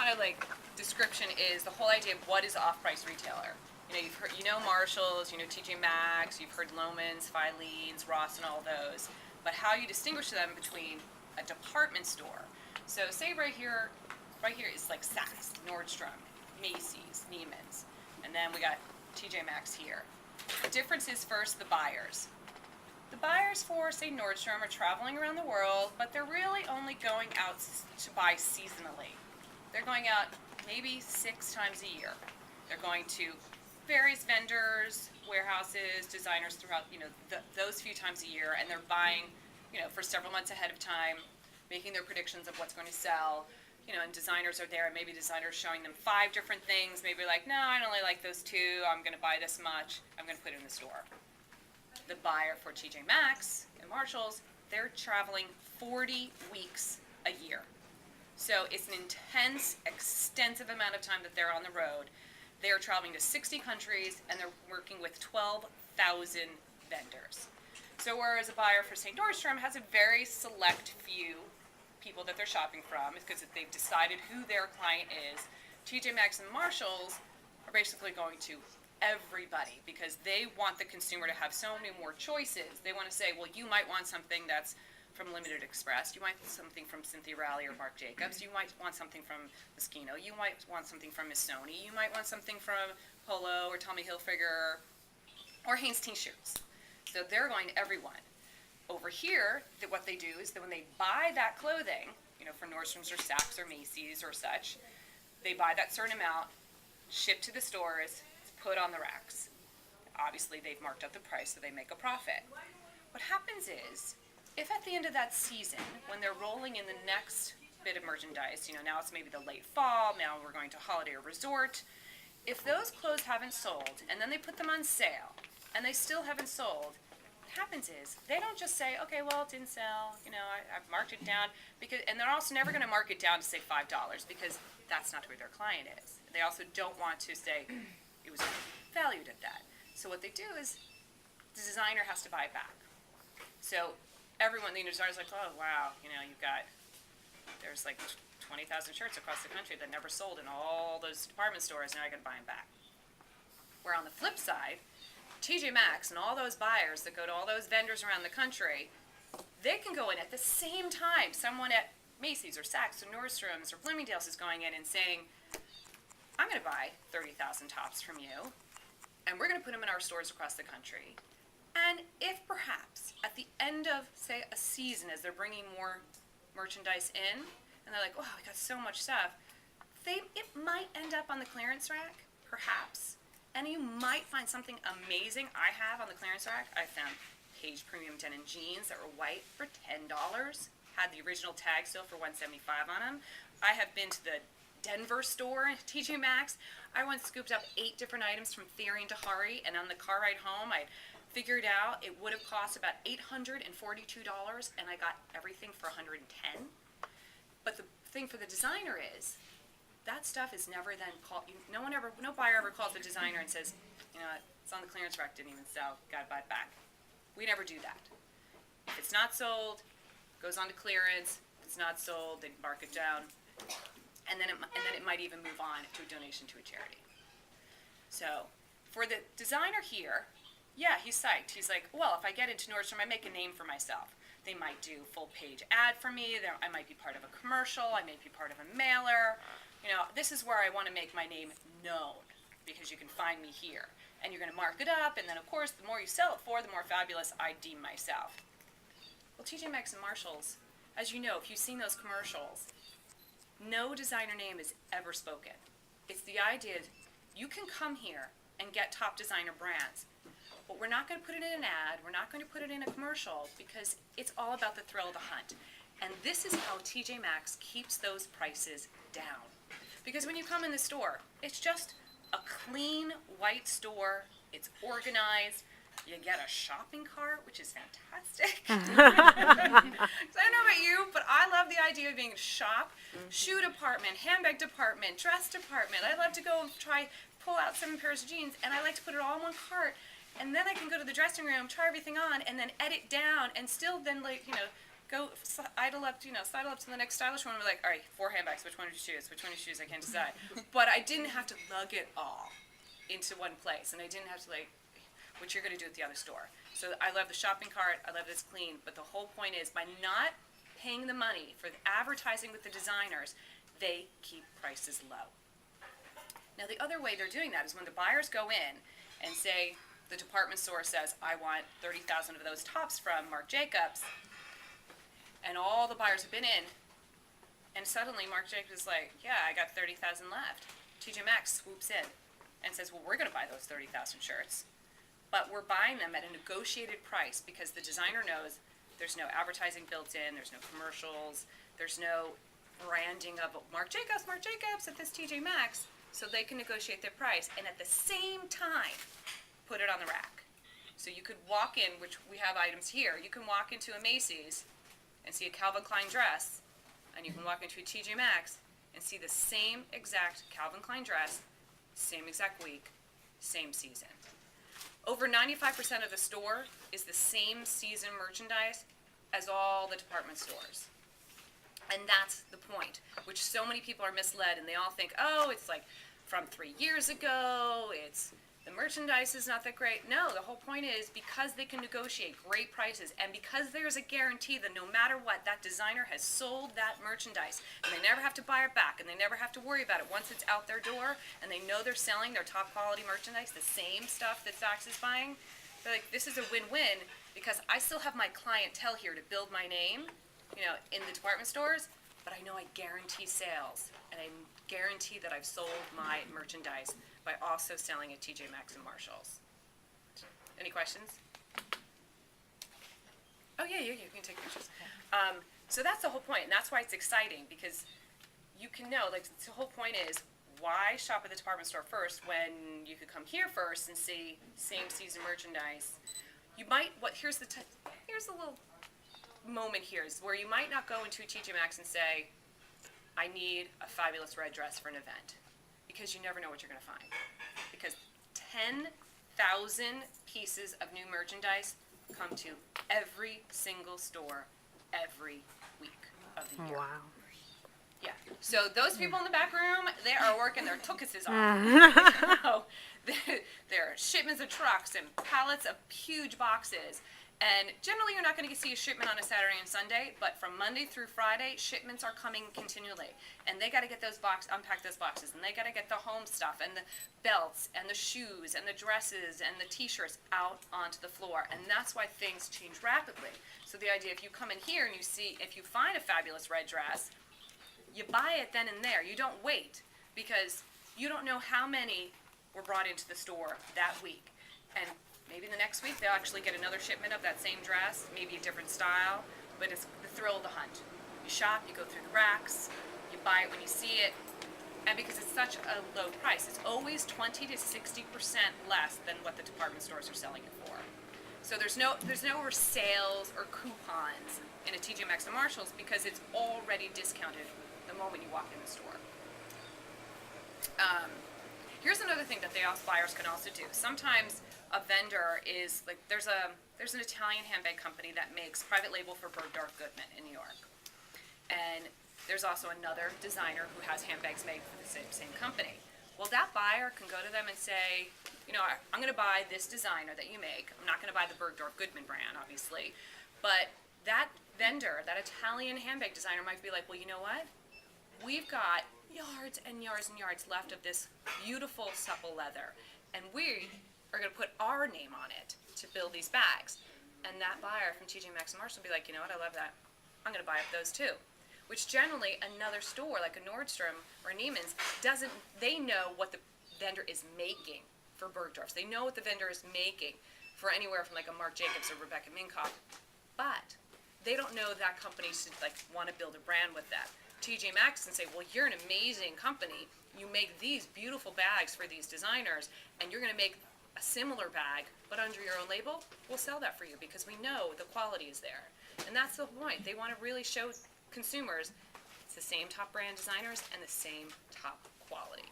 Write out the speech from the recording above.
kind of like description is the whole idea of what is off-price retailer. You know, you've heard, you know Marshalls, you know T.J.Maxx, you've heard Loehmann's, Filene's, Ross, and all those. But how you distinguish them between a department store. So say right here is like Saks, Nordstrom, Macy's, Neiman's, and then we got T.J.Maxx here. The difference is first the buyers. The buyers for, say, Nordstrom are traveling around the world, but they're really only going out to buy seasonally. They're going out maybe 6 times a year. They're going to various vendors, warehouses, designers throughout, you know, those few times a year, and they're buying, you know, for several months ahead of time, making their predictions of what's going to sell. You know, and designers are there, and maybe designers showing them 5 different things. Maybe like, no, I only like those 2. I'm going to buy this much. I'm going to put it in the store. The buyer for T.J.Maxx and Marshalls, they're traveling 40 weeks a year. So it's an intense, extensive amount of time that they're on the road. They're traveling to 60 countries, and they're working with 12,000 vendors. So whereas a buyer for St. Nordstrom has a very select few people that they're shopping from, because they've decided who their client is, T.J.Maxx and Marshalls are basically going to everybody, because they want the consumer to have so many more choices. They want to say, well, you might want something that's from Limited Express, you might want something from Cynthia Rowley or Marc Jacobs, you might want something from Moschino, you might want something from Missoni, you might want something from Polo or Tommy Hilfiger or Hanes T-shirts. So they're going to everyone. Over here, what they do is that when they buy that clothing, you know, for Nordstrom's or Saks or Macy's or such, they buy that certain amount, ship to the stores, put on the racks. Obviously, they've marked up the price, so they make a profit. What happens is, if at the end of that season, when they're rolling in the next bit of merchandise, you know, now it's maybe the late fall, now we're going to holiday or resort, if those clothes haven't sold, and then they put them on sale, and they still haven't sold, what happens is, they don't just say, okay, well, it didn't sell, you know, I've marked it down, because, and they're also never going to mark it down to, say, $5, because that's not who their client is. They also don't want to say, it was valued at that. So what they do is, the designer has to buy it back. So everyone, the designer's like, oh, wow, you know, there's like 20,000 shirts across the country that never sold in all those department stores, now I gotta buy them back. Where on the flip side, T.J. Maxx and all those buyers that go to all those vendors around the country, they can go in at the same time. Someone at Macy's or Saks or Nordstrom's or Bloomingdale's is going in and saying, I'm going to buy 30,000 tops from you, and we're going to put them in our stores across the country. And if perhaps at the end of, say, a season, as they're bringing more merchandise in, and they're like, wow, we got so much stuff, it might end up on the clearance rack, perhaps, and you might find something amazing. I have on the clearance rack, I found Page Premium Denim jeans that were white for $10, had the original tag still for $175 on them. I have been to the Denver store, T.J. Maxx. I once scooped up 8 different items from Theory and Tahari, and on the car ride home, I figured out it would have cost about $842, and I got everything for $110. But the thing for the designer is, that stuff is never then called. No buyer ever calls the designer and says, you know, it's on the clearance rack, didn't even sell, gotta buy it back. We never do that. If it's not sold, it goes on to clearance. If it's not sold, they mark it down. And then it might even move on to a donation to a charity. So for the designer here, yeah, he's psyched. He's like, well, if I get into Nordstrom, I make a name for myself. They might do full page ad for me. I might be part of a commercial. I may be part of a mailer. You know, this is where I want to make my name known, because you can find me here. And you're going to mark it up, and then of course, the more you sell it for, the more fabulous I deem myself. Well, T.J. Maxx and Marshalls, as you know, if you've seen those commercials, no designer name is ever spoken. It's the idea that you can come here and get top designer brands, but we're not going to put it in an ad, we're not going to put it in a commercial, because it's all about the thrill of the hunt. And this is how T.J. Maxx keeps those prices down. Because when you come in the store, it's just a clean white store, it's organized, you get a shopping cart, which is fantastic. So I don't know about you, but I love the idea of being a shop, shoe department, handbag department, dress department. I love to go and pull out 7 pairs of jeans, and I like to put it all in one cart, and then I can go to the dressing room, try everything on, and then edit down, and still then, like, you know, go sidle up to the next stylish one and be like, all right, 4 handbags, which one would you choose? Which one would you choose? I can't decide. But I didn't have to lug it all into one place, and I didn't have to which you're going to do at the other store. So I love the shopping cart, I love that it's clean, but the whole point is by not paying the money for the advertising with the designers, they keep prices low. Now the other way they're doing that is when the buyers go in and say, the department store says, I want 30,000 of those tops from Marc Jacobs, and all the buyers have been in, and suddenly Marc Jacobs is like, yeah, I got 30,000 left. T.J.Maxx swoops in and says, well, we're going to buy those 30,000 shirts, but we're buying them at a negotiated price because the designer knows there's no advertising built in, there's no commercials, there's no branding of Marc Jacobs at this T.J. Maxx, so they can negotiate their price and at the same time put it on the rack. So you could walk in, which we have items here, you can walk into a Macy's and see a Calvin Klein dress, and you can walk into a T.J. Maxx and see the same exact Calvin Klein dress, same exact week, same season. Over 95% of the store is the same season merchandise as all the department stores. And that's the point, which so many people are misled and they all think, oh, it's like from 3 years ago, the merchandise is not that great. No, the whole point is because they can negotiate great prices and because there's a guarantee that no matter what, that designer has sold that merchandise and they never have to buy it back and they never have to worry about it once it's out their door and they know they're selling their top quality merchandise, the same stuff that Saks is buying. They're like, this is a win-win because I still have my clientele here to build my name, in the department stores, but I know I guarantee sales and I guarantee that I've sold my merchandise by also selling at T.J. Maxx and Marshalls. Any questions? Oh yeah, you can take pictures. So that's the whole point, and that's why it's exciting because you can know, the whole point is why shop at the department store first when you could come here first and see same season merchandise. You might, here's the little moment here is where you might not go into a T.J. Maxx and say, I need a fabulous red dress for an event. Because you never know what you're going to find. Because 10,000 pieces of new merchandise come to every single store every week of the year. Wow. Yeah. So those people in the back room, they are working their tuchuses off. There are shipments of trucks and pallets of huge boxes. And generally, you're not going to see a shipment on a Saturday and Sunday, but from Monday through Friday, shipments are coming continually. And they got to get unpack those boxes, and they got to get the home stuff, and the belts, and the shoes, and the dresses, and the T-shirts out onto the floor. And that's why things change rapidly. So the idea, if you come in here and if you find a fabulous red dress, you buy it then and there. You don't wait, because you don't know how many were brought into the store that week. And maybe the next week they'll actually get another shipment of that same dress, maybe a different style, but it's the thrill of the hunt. You shop, you go through the racks, you buy it when you see it, and because it's such a low price, it's always 20 to 60% less than what the department stores are selling it for. So there's no sales or coupons in a T.J. Maxx and Marshalls because it's already discounted the moment you walk in the store. Here's another thing that buyers can also do. Sometimes a vendor is there's an Italian handbag company that makes private label for Bergdorf Goodman in New York, and there's also another designer who has handbags made for the same company. Well, that buyer can go to them and say, I'm going to buy this designer that you make. I'm not going to buy the Bergdorf Goodman brand, obviously, but that vendor, that Italian handbag designer might be like, well, you know what? We've got yards and yards and yards left of this beautiful supple leather, and we are going to put our name on it to build these bags. And that buyer from T.J. Maxx and Marshalls will be like, you know what, I love that. I'm going to buy up those too. Which generally another store like a Nordstrom or a Neiman's they know what the vendor is making for Bergdorf's. They know what the vendor is making for anywhere from like a Marc Jacobs or Rebecca Minkoff. But they don't know that company should want to build a brand with that. T.J. Maxx can say, well, you're an amazing company. You make these beautiful bags for these designers, and you're going to make a similar bag, but under your own label. We'll sell that for you because we know the quality is there. And that's the point. They want to really show consumers it's the same top brand designers and the same top quality.